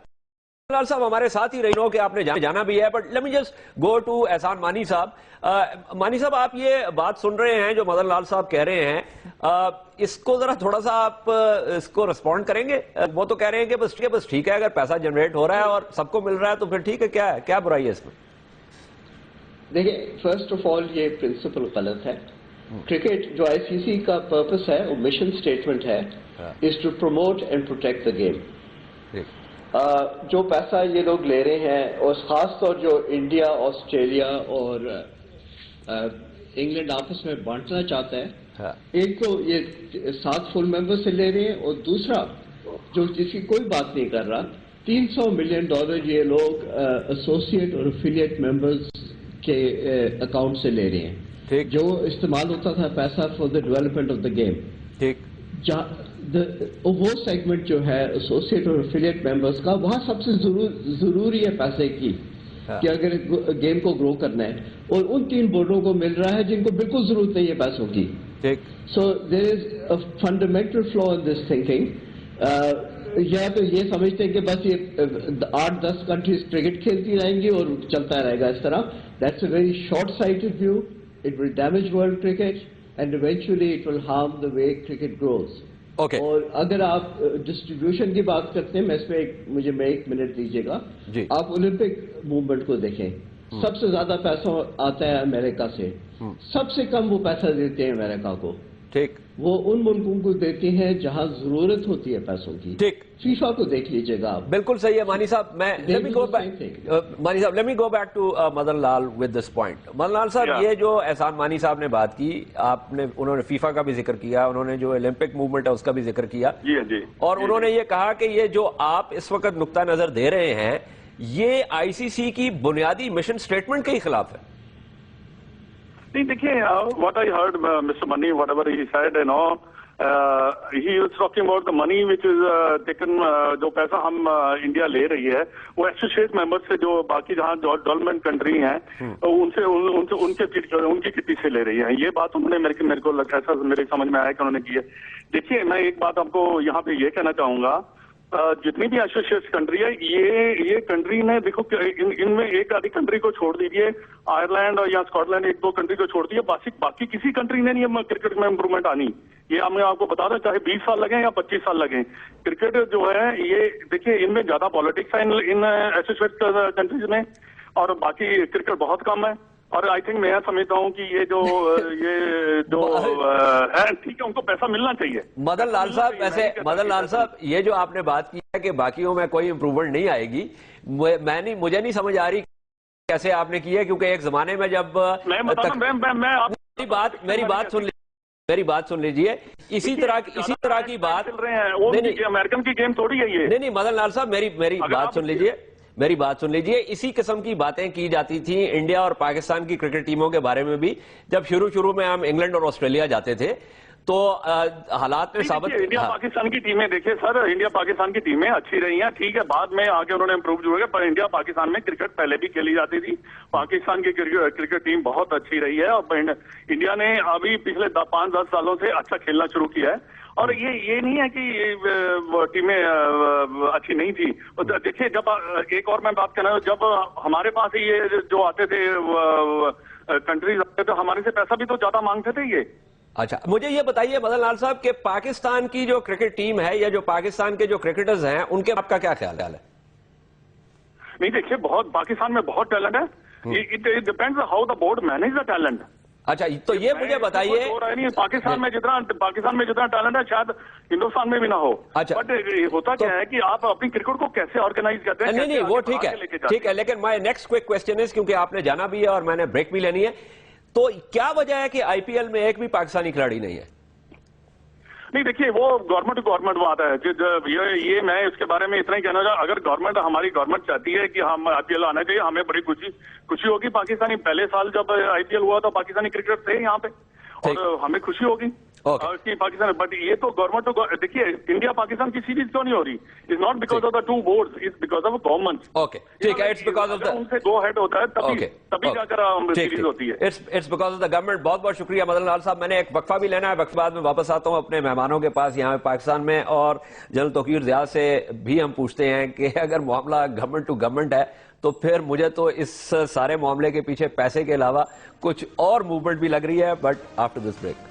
لال صاحب ہمارے ساتھ ہی رہی ہو کہ آپ نے جانا بھی ہے, but let me just go to Ahsan Mani صاحب. مانی صاحب آپ یہ بات سن رہے ہیں جو مدن لال صاحب کہہ رہے ہیں, اس کو ذرا تھوڑا سا آپ اس کو رسپونڈ کریں گے؟ وہ تو کہہ رہے ہیں کہ بس ٹھیک ہے, اگر پیسہ جنریٹ ہو رہا ہے اور سب کو مل رہا ہے تو پھر ٹھیک ہے, کیا برائی ہے اس میں؟ دیکھیں, فرسٹ آف آل یہ پرنسپل غلط ہے. کرکٹ جو آئی سی سی کا پرپس ہے, وہ مشن اسٹیٹمنٹ ہے, is to promote and protect the game. جو پیسہ یہ لوگ لے رہے ہیں, اور خاص طور جو انڈیا, آسٹریلیا اور انگلینڈ آپس میں بانٹنا چاہتا ہے, ایک تو یہ 7 فل ممبر سے لے رہے ہیں, اور دوسرا جو جس کی کوئی بات نہیں کر رہا, $300 ملین یہ لوگ ایسوسیٹ اور افیلیٹ ممبرز کے اکاؤنٹ سے لے رہے ہیں, جو استعمال ہوتا تھا پیسہ for the development of the game. وہ سیگمنٹ جو ہے ایسوسیٹ اور افیلیٹ ممبرز کا, وہاں سب سے ضروری ہے پیسے کی کہ اگر گیم کو گرو کرنا ہے, اور ان 3 بورڈوں کو مل رہا ہے جن کو بالکل ضرورت نہیں ہے پیسوں کی. So there is a fundamental flaw in this thinking. یا تو یہ سمجھتے ہیں کہ بس یہ 8-10 کنٹریز کرکٹ کھیلتی رہیں گی اور چلتا رہے گا اس طرح. That's a very short sighted view. It will damage world cricket and eventually it will harm the way cricket grows. اور اگر آپ ڈسٹریبیوشن کی بات کرتے ہیں, میں اس پہ مجھے 1 منٹ دیجیے گا. آپ اولمپک موومنٹ کو دیکھیں, سب سے زیادہ پیسہ آتا ہے امریکہ سے, سب سے کم وہ پیسہ دیتے ہیں امریکہ کو. ٹھیک, وہ ان ملکوں کو دیتے ہیں جہاں ضرورت ہوتی ہے پیسوں کی. ٹھیک, فیفا کو دیکھ لیجیے گا آپ. بالکل صحیح ہے مانی صاحب. میں let me go back to Madan Lal with this point. مدن لال صاحب, یہ جو احسان مانی صاحب نے بات کی, انہوں نے فیفا کا بھی ذکر کیا, انہوں نے جو اولمپک موومنٹ ہے اس کا بھی ذکر کیا, اور انہوں نے یہ کہا کہ یہ جو آپ اس وقت نقطہ نظر دے رہے ہیں یہ آئی سی سی کی بنیادی مشن سٹیٹمنٹ کے ہی خلاف ہے. نہیں دیکھیے, what I heard Mr. Mani, whatever he said, he was talking about the money which is taken, جو پیسہ ہم انڈیا لے رہی ہے وہ ایسوسیٹ ممبر سے, جو باقی جہاں ڈیولپمنٹ کنٹری ہیں ان کی کٹی سے لے رہی ہیں. یہ بات انہوں نے میرے کو ایسا میرے سمجھ میں آیا کہ انہوں نے کی ہے. دیکھیے, میں ایک بات آپ کو یہاں پہ یہ کہنا چاہوں گا, جتنی بھی ایسوسیٹ کنٹری ہے, یہ کنٹری نے دیکھو ان میں ایک آدھی کنٹری کو چھوڑ دیجیے, آئرلینڈ یا اسکاٹ لینڈ, 1-2 کنٹری کو چھوڑ دیجیے, باقی کسی کنٹری نے نہیں کرکٹ میں امپروومنٹ آنی. یہ میں آپ کو بتا دوں, چاہے 20 سال لگیں یا 25 سال لگیں, کرکٹ جو ہے یہ دیکھیے ان میں زیادہ پالیٹکس ہے ان ایسوسیٹ کنٹریز میں, اور باقی کرکٹ بہت کم ہے. اور آئی تھنک میں سمجھتا ہوں کہ یہ جو ہے ٹھیک ہے, ان کو پیسہ ملنا چاہیے. مدن لال صاحب, ویسے مدن لال صاحب, یہ جو آپ نے بات کی ہے کہ باقیوں میں کوئی امپروومنٹ نہیں آئے گی, مجھے نہیں سمجھ آ رہی کیسے آپ نے کی ہے, کیونکہ ایک زمانے میں جب میری بات سن لیجئے, اسی طرح کی بات امریکن کی گیم تھوڑی ہے یہ. نہیں مدن لال صاحب, میری بات سن لیجئے, اسی قسم کی باتیں کی جاتی تھیں انڈیا اور پاکستان کی کرکٹ ٹیموں کے بارے میں بھی. جب شروع میں ہم انگلینڈ اور آسٹریلیا جاتے تھے تو حالات میں ثابت, انڈیا پاکستان کی ٹیمیں دیکھیں سر, انڈیا پاکستان کی ٹیمیں اچھی رہی ہیں, ٹھیک ہے, بعد میں آگے انہوں نے امپروو جو ہے, پر انڈیا پاکستان میں کرکٹ پہلے بھی کھیلی جاتی تھی. پاکستان کی کرکٹ ٹیم بہت اچھی رہی ہے, اور انڈیا نے ابھی پچھلے 5-10 سالوں سے اچھا کھیلنا شروع کیا ہے. اور یہ نہیں ہے کہ ٹیمیں اچھی نہیں تھی. دیکھیے, جب ایک اور میں بات کرنا, جب ہمارے پاس یہ جو آتے تھے کنٹریز آتے تھے, ہمارے سے پیسہ بھی تو زیادہ مانگتے تھے یہ. اچھا, مجھے یہ بتائیے مدن لال صاحب کہ پاکستان کی جو کرکٹ ٹیم ہے یا جو پاکستان کے جو کرکٹرز ہیں, ان کے آپ کا کیا خیال ہے؟ نہیں دیکھیے, پاکستان میں بہت ٹیلنٹ ہے. It depends how the board manage the talent. اچھا, تو یہ مجھے بتائیے, پاکستان میں جتنا ٹیلنٹ ہے شاید ہندوستان میں بھی نہ ہو. بٹ ہوتا کیا ہے کہ آپ اپنی کرکٹ کو کیسے آرگنائز کرتے ہیں. نہیں, وہ ٹھیک ہے, لیکن مائی نیکسٹ کوئک کوسچن از, کیونکہ آپ نے جانا بھی ہے اور میں نے بریک بھی لینی ہے, تو کیا وجہ ہے کہ آئی پی ایل میں ایک بھی پاکستانی کھلاڑی نہیں ہے؟ نہیں دیکھیے, وہ گورنمنٹ ٹو گورنمنٹ وہ آتا ہے. یہ میں اس کے بارے میں اتنا ہی کہنا چاہوں, اگر ہماری گورنمنٹ چاہتی ہے کہ ہم آئی پی ایل آنا چاہیے, ہمیں بڑی خوشی ہوگی. پاکستانی پہلے سال جب آئی پی ایل ہوا تو پاکستانی کرکٹر تھے یہاں پہ, اور ہمیں خوشی ہوگی کہ پاکستان. بٹ یہ تو گورنمنٹ ٹو, دیکھیے انڈیا پاکستان کی سیریز کیوں نہیں ہو رہی؟ It's not because of the two boards, it's because of government. Okay, ٹھیک ہے, اٹس بیکاز آف دا, ان سے گو ہیڈ ہوتا ہے تبھی جا کر سیریز ہوتی ہے. It's because of the government. بہت بہت شکریہ مدن لال صاحب. میں نے ایک وقفہ بھی لینا ہے, وقفے بعد میں واپس آتا ہوں اپنے مہمانوں کے پاس یہاں پاکستان میں, اور جنرل توقیر ضیاء سے بھی ہم پوچھتے ہیں کہ اگر معاملہ گورنمنٹ ٹو گورنمنٹ ہے تو پھر مجھے تو اس سارے معاملے کے پیچھے پیسے کے علاوہ کچھ اور موومنٹ بھی لگ رہی ہے. But after this break.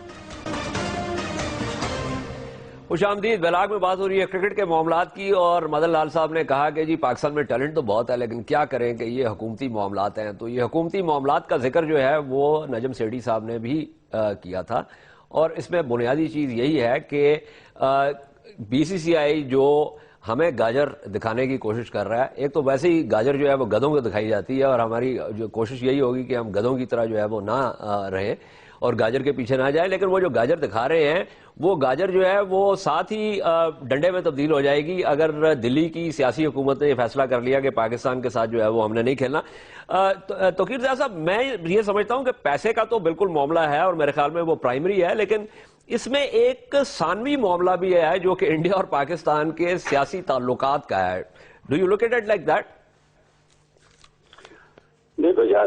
خوش آمدید. بیلاگ میں بات ہو رہی ہے کرکٹ کے معاملات کی, اور مدن لال صاحب نے کہا کہ جی پاکستان میں ٹیلنٹ تو بہت ہے, لیکن کیا کریں کہ یہ حکومتی معاملات ہیں. تو یہ حکومتی معاملات کا ذکر جو ہے وہ نجم سیٹھی صاحب نے بھی کیا تھا, اور اس میں بنیادی چیز یہی ہے کہ بی سی سی آئی جو ہمیں گاجر دکھانے کی کوشش کر رہا ہے. ایک تو ویسے ہی گاجر جو ہے وہ گدھوں کو دکھائی جاتی ہے, اور ہماری جو کوشش یہی ہوگی کہ ہم گدھوں کی طرح جو ہے وہ نہ رہیں اور گاجر کے پیچھے نہ جائیں. لیکن وہ جو گاجر دکھا رہے ہیں وہ گاجر جو ہے وہ ساتھ ہی ڈنڈے میں تبدیل ہو جائے گی اگر دلی کی سیاسی حکومت نے یہ فیصلہ کر لیا کہ پاکستان کے ساتھ جو ہے وہ ہم نے نہیں کھیلنا. توقیر ضیاء صاحب, میں یہ سمجھتا ہوں کہ پیسے کا تو بالکل معاملہ ہے, اور میرے خیال میں وہ پرائمری ہے, لیکن اس میں ایک ثانوی معاملہ بھی ہے جو کہ انڈیا اور پاکستان کے سیاسی تعلقات کا ہے. Do you look at it like that? دیکھو یار،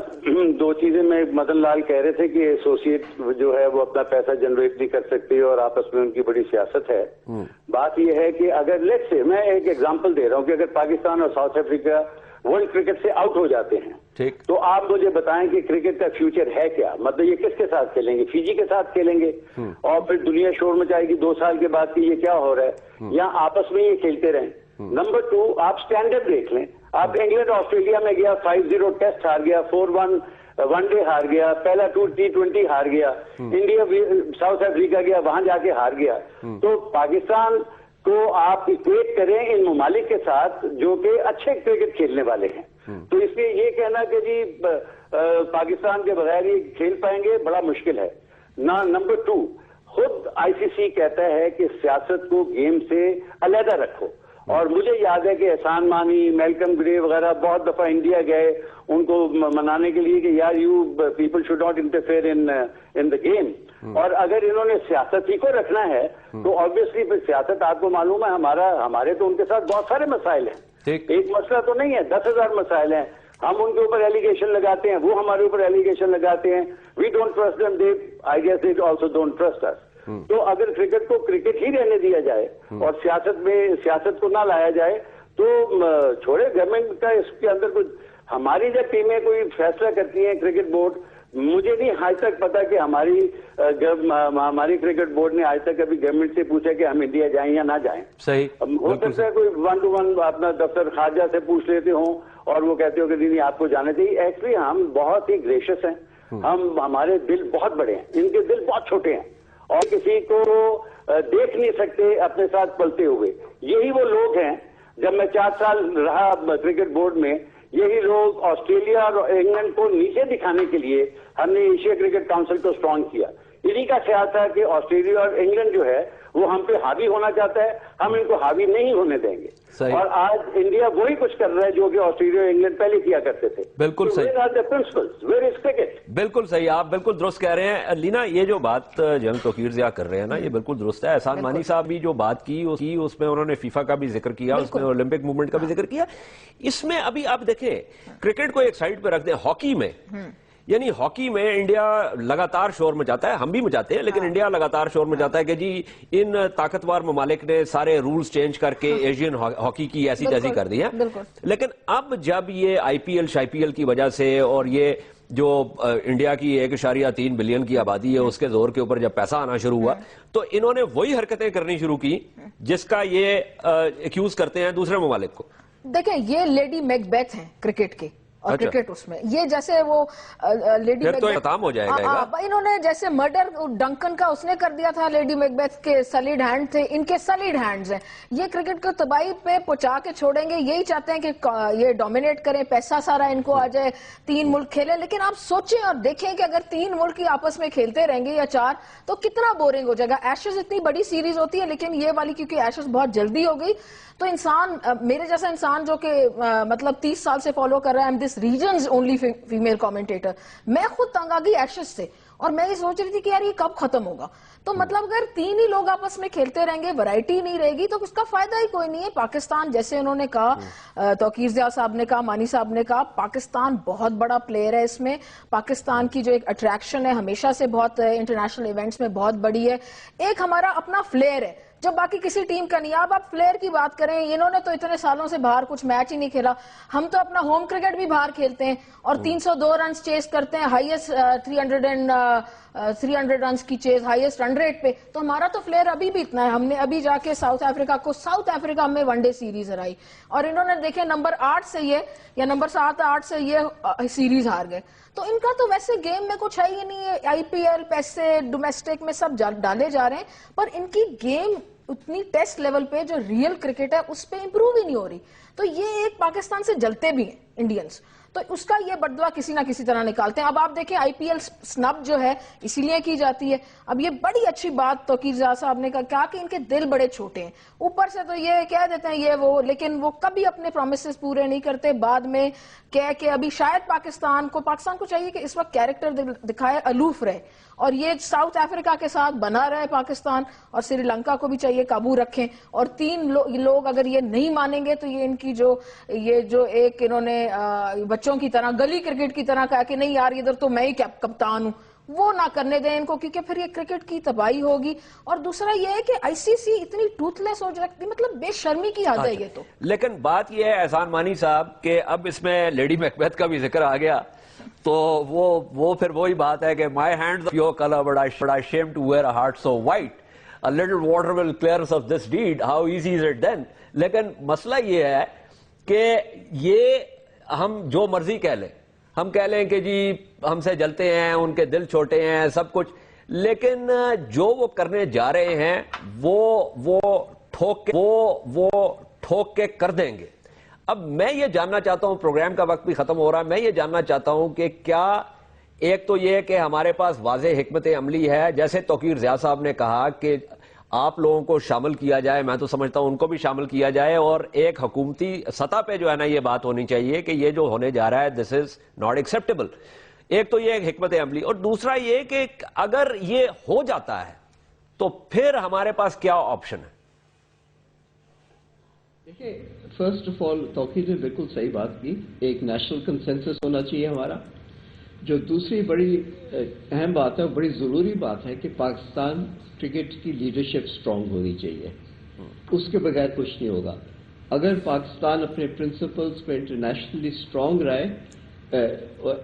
دو چیزیں میں مدن لال کہہ رہے تھے کہ ایسوسیٹ جو ہے وہ اپنا پیسہ جنریٹ نہیں کر سکتے اور آپس میں ان کی بڑی سیاست ہے. بات یہ ہے کہ اگر لیٹ سے میں ایک ایگزامپل دے رہا ہوں کہ اگر پاکستان اور ساؤتھ افریقہ ورلڈ کرکٹ سے آؤٹ ہو جاتے ہیں تو آپ مجھے بتائیں کہ کرکٹ کا فیوچر ہے کیا؟ مطلب یہ کس کے ساتھ کھیلیں گے؟ فیجی کے ساتھ کھیلیں گے اور پھر دنیا شور مچائے گی 2 سال کے بعد کہ یہ کیا ہو رہا ہے، یا آپس میں یہ کھیلتے رہیں. نمبر 2، آپ سٹینڈرڈ دیکھ لیں. آپ انگلینڈ آسٹریلیا میں گیا 5-0 ٹیسٹ ہار گیا، 4-1 ون ڈے ہار گیا، پہلا ٹور T20 ہار گیا. انڈیا ساؤتھ افریقہ گیا، وہاں جا کے ہار گیا. تو پاکستان کو آپ اکویٹ کریں ان ممالک کے ساتھ جو کہ اچھے کرکٹ کھیلنے والے ہیں. تو اس لیے یہ کہنا کہ جی پاکستان کے بغیر یہ کھیل پائیں گے بڑا مشکل ہے. نمبر 2، خود ICC کہتا ہے کہ سیاست کو گیم سے علیحدہ رکھو. اور مجھے یاد ہے کہ احسان مانی، میلکم گرے وغیرہ بہت دفعہ انڈیا گئے ان کو منانے کے لیے کہ یار you people should not interfere in the game. اور اگر انہوں نے سیاست ہی کو رکھنا ہے تو آبویسلی پھر سیاست آپ کو معلوم ہے ہمارے تو ان کے ساتھ بہت سارے مسائل ہیں. ایک مسئلہ تو نہیں ہے، 10,000 مسائل ہیں. ہم ان کے اوپر ایلیگیشن لگاتے ہیں، وہ ہمارے اوپر ایلیگیشن لگاتے ہیں. We don't trust them, they I guess they also don't trust us. تو اگر کرکٹ کو کرکٹ ہی رہنے دیا جائے اور سیاست کو نہ لایا جائے تو چھوڑے گورنمنٹ کا اس کے اندر کچھ. ہماری جب ٹیمیں کوئی فیصلہ کرتی ہیں کرکٹ بورڈ، مجھے نہیں آج تک پتا کہ ہماری کرکٹ بورڈ نے آج تک ابھی گورنمنٹ سے پوچھا کہ ہم انڈیا جائیں یا نہ جائیں. صحیح ہو سکتا ہے کوئی 1 to 1 اپنا دفتر خارجہ سے پوچھ لیتے ہوں اور وہ کہتے ہو کہ نہیں آپ کو جانا چاہیے. ایکچولی ہم بہت ہی گریشس ہیں، ہمارے دل بہت بڑے ہیں، ان کے دل بہت چھوٹے ہیں اور کسی کو دیکھ نہیں سکتے اپنے ساتھ پلتے ہوئے. یہی وہ لوگ ہیں، جب میں 4 سال رہا کرکٹ بورڈ میں، یہی لوگ آسٹریلیا اور انگلینڈ کو نیچے دکھانے کے لیے ہم نے ایشیا کرکٹ کاؤنسل کو اسٹرانگ کیا. انہی کا خیال تھا کہ آسٹریلیا اور انگلینڈ جو ہے وہ ہم پہ حاوی ہونا چاہتا ہے، ہم ان کو حاوی نہیں ہونے دیں گے. اور آج انڈیا وہی کچھ کر رہا ہے جو کہ آسٹریلیا اور انگلینڈ پہلے کیا کرتے تھے. بالکل صحیح، بالکل صحیح، آپ بالکل درست کہہ رہے ہیں. لینا، یہ جو بات جنرل توقیر ضیاء کر رہے ہیں نا، یہ بالکل درست ہے. احسان مانی صاحب بھی جو بات کی اس میں انہوں نے فیفا کا بھی ذکر کیا، اس میں اولمپک موومنٹ کا بھی ذکر کیا. اس میں ابھی آپ دیکھیں کرکٹ کو ایک سائڈ پہ رکھ دیں. ہاکی میں، یعنی ہاکی میں انڈیا لگاتار شور مچاتا ہے، ہم بھی مچاتے ہیں لیکن انڈیا لگاتار شور مچاتا ہے کہ جی ان طاقتور ممالک نے سارے رولز چینج کر کے ایشین ہاکی کی ایسی تیسی کر دی ہے. لیکن اب جب یہ IPL کی وجہ سے اور یہ جو انڈیا کی 1.3 بلین کی آبادی ہے اس کے زور کے اوپر جب پیسہ آنا شروع ہوا تو انہوں نے وہی حرکتیں کرنی شروع کی جس کا یہ ایکیوز کرتے ہیں دوسرے ممالک کو. دیکھیں یہ لیڈی میک بیتھ ہیں کرکٹ کے، اور کرکٹ اس میں یہ جیسے وہ لیڈی پھر تو ختم ہو جائے گا. انہوں نے جیسے مرڈر ڈنکن کا اس نے کر دیا تھا، لیڈی میک بیتھ کے سلیڈ ہینڈ تھے، ان کے سلیڈ ہینڈز ہیں. یہ کرکٹ کو تباہی پہ پہنچا کے چھوڑیں گے، یہی چاہتے ہیں کہ یہ ڈومینیٹ کریں، پیسہ سارا ان کو آ جائے، 3 ملک کھیلیں. لیکن آپ سوچیں اور دیکھیں کہ اگر 3 ملک ہی آپس میں کھیلتے رہیں گے یا 4 تو کتنا بورنگ ہو جائے گا. ایشز اتنی بڑی سیریز ہوتی ہے لیکن یہ والی کیونکہ ایشز بہت جلدی ہو گئی تو انسان، میرے جیسا انسان جو کہ مطلب 30 سال سے فالو کر رہا ہے، ایم دس ریجنز اونلی فیمیل کامنٹیٹر، میں خود تنگ آ گئی ایشز سے اور میں یہ سوچ رہی تھی کہ یار یہ کب ختم ہوگا. تو مطلب اگر 3 ہی لوگ آپس میں کھیلتے رہیں گے، ورائٹی نہیں رہے گی تو اس کا فائدہ ہی کوئی نہیں ہے. پاکستان جیسے انہوں نے کہا، توقیر ضیاء صاحب نے کہا، مانی صاحب نے کہا، پاکستان بہت بڑا پلیئر ہے. اس میں پاکستان کی جو ایک اٹریکشن ہے ہمیشہ سے بہت انٹرنیشنل ایونٹس میں بہت بڑی ہے. ایک ہمارا اپنا فلیئر ہے جب باقی کسی ٹیم کا نہیں. آپ فلیئر کی بات کریں، انہوں نے تو اتنے سالوں سے باہر کچھ میچ ہی نہیں کھیلا. ہم تو اپنا ہوم کرکٹ بھی باہر کھیلتے ہیں اور 302 رنز چیز کرتے ہیں، ہائیسٹ 300 رنز کی چیز، ہائیسٹ رن ریٹ پہ. تو ہمارا تو فلیئر ابھی بھی اتنا ہے. ہم نے ابھی جا کے ساؤتھ افریقہ میں 1 ڈے سیریز ہرائی اور انہوں نے دیکھیں نمبر 8 سے یہ یا نمبر 7-8 سے یہ سیریز ہار گئے. تو ان کا تو ویسے گیم میں کچھ ہے ہی نہیں ہے. IPL پیسے ڈومیسٹک میں سب ڈالے جا رہے ہیں پر ان کی گیم اتنی ٹیسٹ لیول پہ جو ریئل کرکٹ ہے اس پہ امپروو ہی نہیں ہو رہی. تو یہ ایک پاکستان سے جلتے بھی ہیں انڈینز، تو اس کا یہ بدلہ کسی نہ کسی طرح نکالتے ہیں. اب آپ دیکھیں IPL سنب جو ہے اسی لیے کی جاتی ہے. اب یہ بڑی اچھی بات توقیر ضیاء صاحب نے کہا کہ ان کے دل بڑے چھوٹے ہیں. اوپر سے تو یہ کہہ دیتے ہیں یہ وہ، لیکن وہ کبھی اپنے پرومسز پورے نہیں کرتے. بعد میں کہہ کہ ابھی شاید پاکستان کو چاہیے کہ اس وقت کیریکٹر دکھائے، الوف رہے اور یہ ساؤتھ افریقہ کے ساتھ بنا رہے پاکستان، اور سری لنکا کو بھی چاہیے قابو رکھیں. اور 3 لوگ اگر یہ نہیں مانیں گے تو یہ ان کی جو ایک انہوں نے بچوں کی طرح گلی کرکٹ کی طرح کہا کہ نہیں یار ادھر تو میں ہی کپتان ہوں، وہ نہ کرنے دیں ان کو، کیونکہ پھر یہ کرکٹ کی تباہی ہوگی۔ اور دوسرا یہ ہے کہ آئی سی سی اتنی ٹوتھ لیس ہو جاتی، مطلب بے شرمی کی حد ہے یہ تو۔ لیکن بات یہ ہے احسان مانی صاحب کہ اب اس میں لیڈی میکبیتھ کا بھی ذکر آ گیا، تو وہ پھر وہی بات ہے کہ my hands of your color but I shame to wear a heart so white, a little water will clear us of this deed, how easy is it then۔ لیکن مسئلہ یہ ہے کہ یہ ہم جو مرضی کہہ لیں، ہم کہہ لیں کہ جی ہم سے جلتے ہیں، ان کے دل چھوٹے ہیں، سب کچھ، لیکن جو وہ کرنے جا رہے ہیں وہ ٹھوک کے کر دیں گے۔ اب میں یہ جاننا چاہتا ہوں، پروگرام کا وقت بھی ختم ہو رہا ہے، میں یہ جاننا چاہتا ہوں کہ کیا ایک تو یہ کہ ہمارے پاس واضح حکمت عملی ہے، جیسے توقیر ضیاء صاحب نے کہا کہ آپ لوگوں کو شامل کیا جائے، میں تو سمجھتا ہوں ان کو بھی شامل کیا جائے، اور ایک حکومتی سطح پہ جو ہے نا یہ بات ہونی چاہیے کہ یہ جو ہونے جا رہا ہے دس از ناٹ ایکسیپٹیبل۔ ایک تو یہ حکمت عملی، اور دوسرا یہ کہ اگر یہ ہو جاتا ہے تو پھر ہمارے پاس کیا آپشن ہے؟ دیکھیں، فرسٹ آف آل توقیر نے بالکل صحیح بات کی، ایک نیشنل کنسنسس ہونا چاہیے ہمارا۔ جو دوسری بڑی اہم بات ہے، بڑی ضروری بات ہے کہ پاکستان کرکٹ کی لیڈرشپ سٹرونگ ہونی چاہیے، اس کے بغیر کچھ نہیں ہوگا۔ اگر پاکستان اپنے پرنسپلز پہ انٹرنیشنلی سٹرونگ رہے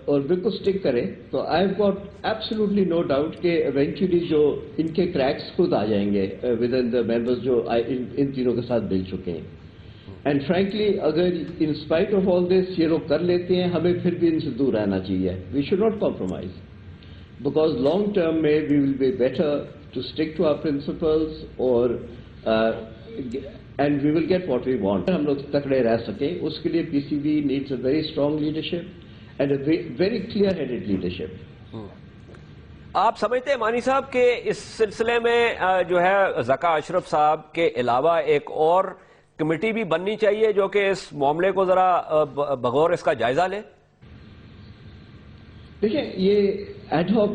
اور بالکل سٹک کرے تو I have got absolutely no doubt کہ ایونچولی جو ان کے کریکس خود آ جائیں گے ود ان دا ممبرز جو ان تینوں کے ساتھ مل چکے ہیں۔ اینڈ فرینکلی اگر ان اسپائٹ آف آل دس یہ لوگ کر لیتے ہیں، ہمیں پھر بھی ان سے دور رہنا چاہیے۔ We should not compromise because long term میں we will be better to stick to our principles اور and we will get what we want. ہم لوگ تکڑے رہ سکیں، اس کے لیے P C B needs a very strong leadership and a very clear headed leadership. آپ سمجھتے ہیں مانی صاحب کہ اس سلسلے میں جو ہے ذکا اشرف صاحب کے علاوہ ایک اور کمیٹی بھی بننی چاہیے جو کہ اس معاملے کو ذرا بغور اس کا جائزہ لے؟ دیکھیں، یہ ایڈ ہاک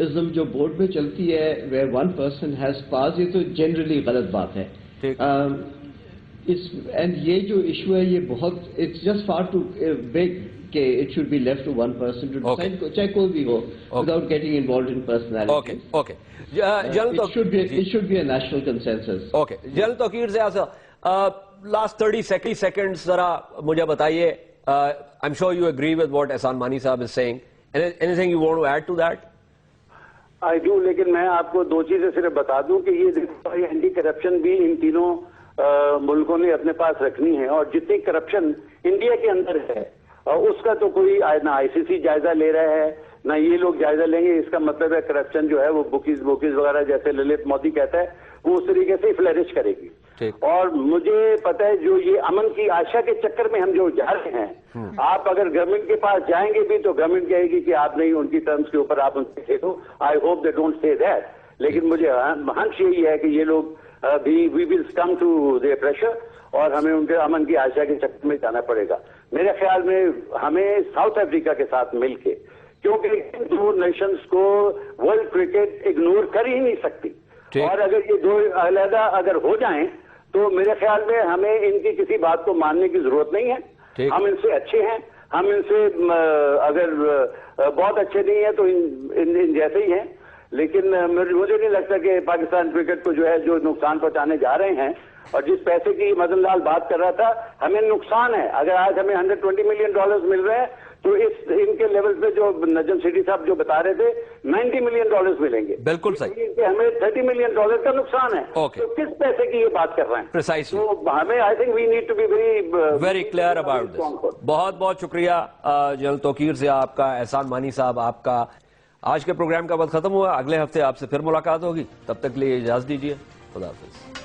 ازم جو بورڈ میں چلتی ہے ویئر ون پرسن ہیز پاس، یہ تو جنرلی غلط بات ہے۔ اینڈ یہ جو ایشو ہے یہ بہت it's just far too big کہ it should be left to one person to decide, چاہے کوئی بھی ہو، without getting involved in personality. Okay, it should be a national consensus۔ Okay, general Tauqeer Zia صاحب، last 30 seconds ذرا مجھے بتائیے، I'm sure you agree with what احسان مانی صاحب is saying. Anything you want to add to that? I do، لیکن میں آپ کو دو چیزیں صرف بتا دوں کہ یہ اینٹی کرپشن بھی ان تینوں ملکوں نے اپنے پاس رکھنی ہے، اور جتنی کرپشن انڈیا کے اندر ہے اس کا تو کوئی نہ آئی سی سی جائزہ لے رہا ہے نہ یہ لوگ جائزہ لیں گے۔ اس کا مطلب ہے کرپشن جو ہے وہ بوکیز وغیرہ جیسے للت موتی کہتا ہے وہ اس طریقے سے فلرش کرے گی۔ اور مجھے پتہ ہے جو یہ امن کی آشا کے چکر میں ہم جو جا رہے ہیں، آپ اگر گورنمنٹ کے پاس جائیں گے بھی تو گورنمنٹ کہے گی کہ آپ نہیں ان کی ٹرمز کے اوپر آپ ان سے کہہ دو۔ I hope they don't say that, لیکن مجھے ہنچ یہی ہے کہ یہ لوگ بھی we will come to their pressure اور ہمیں ان کے امن کی آشا کے چکر میں جانا پڑے گا۔ میرے خیال میں ہمیں ساؤتھ افریقہ کے ساتھ مل کے، کیونکہ دو نیشنز کو ورلڈ کرکٹ اگنور کر ہی نہیں سکتی، اور اگر یہ دو علیحدہ اگر ہو جائیں تو میرے خیال میں ہمیں ان کی کسی بات کو ماننے کی ضرورت نہیں ہے۔ ہم ان سے اچھے ہیں، ہم ان سے اگر بہت اچھے نہیں ہیں تو ان جیسے ہی ہیں، لیکن مجھے نہیں لگتا کہ پاکستان کرکٹ کو جو ہے جو نقصان پہنچانے جا رہے ہیں، اور جس پیسے کی مدن لال بات کر رہا تھا، ہمیں نقصان ہے۔ اگر آج ہمیں $120 ملین مل رہے ہیں تو ان کے لیول پہ جو نجم سیٹھی صاحب جو بتا رہے تھے $90 ملین ملیں گے۔ بالکل صحیح، ہمیں $30 ملین کا نقصان ہے، تو کس پیسے کی یہ بات کر رہے ہیں؟ Precisely. تو ہمیں I think we need to be very clear about this. بہت بہت شکریہ جنرل توقیر سے آپ کا، احسان مانی صاحب آپ کا۔ آج کے پروگرام کا وقت ختم ہوا، اگلے ہفتے آپ سے پھر ملاقات ہوگی، تب تک کے لیے اجازت دیجیے، خدا حافظ۔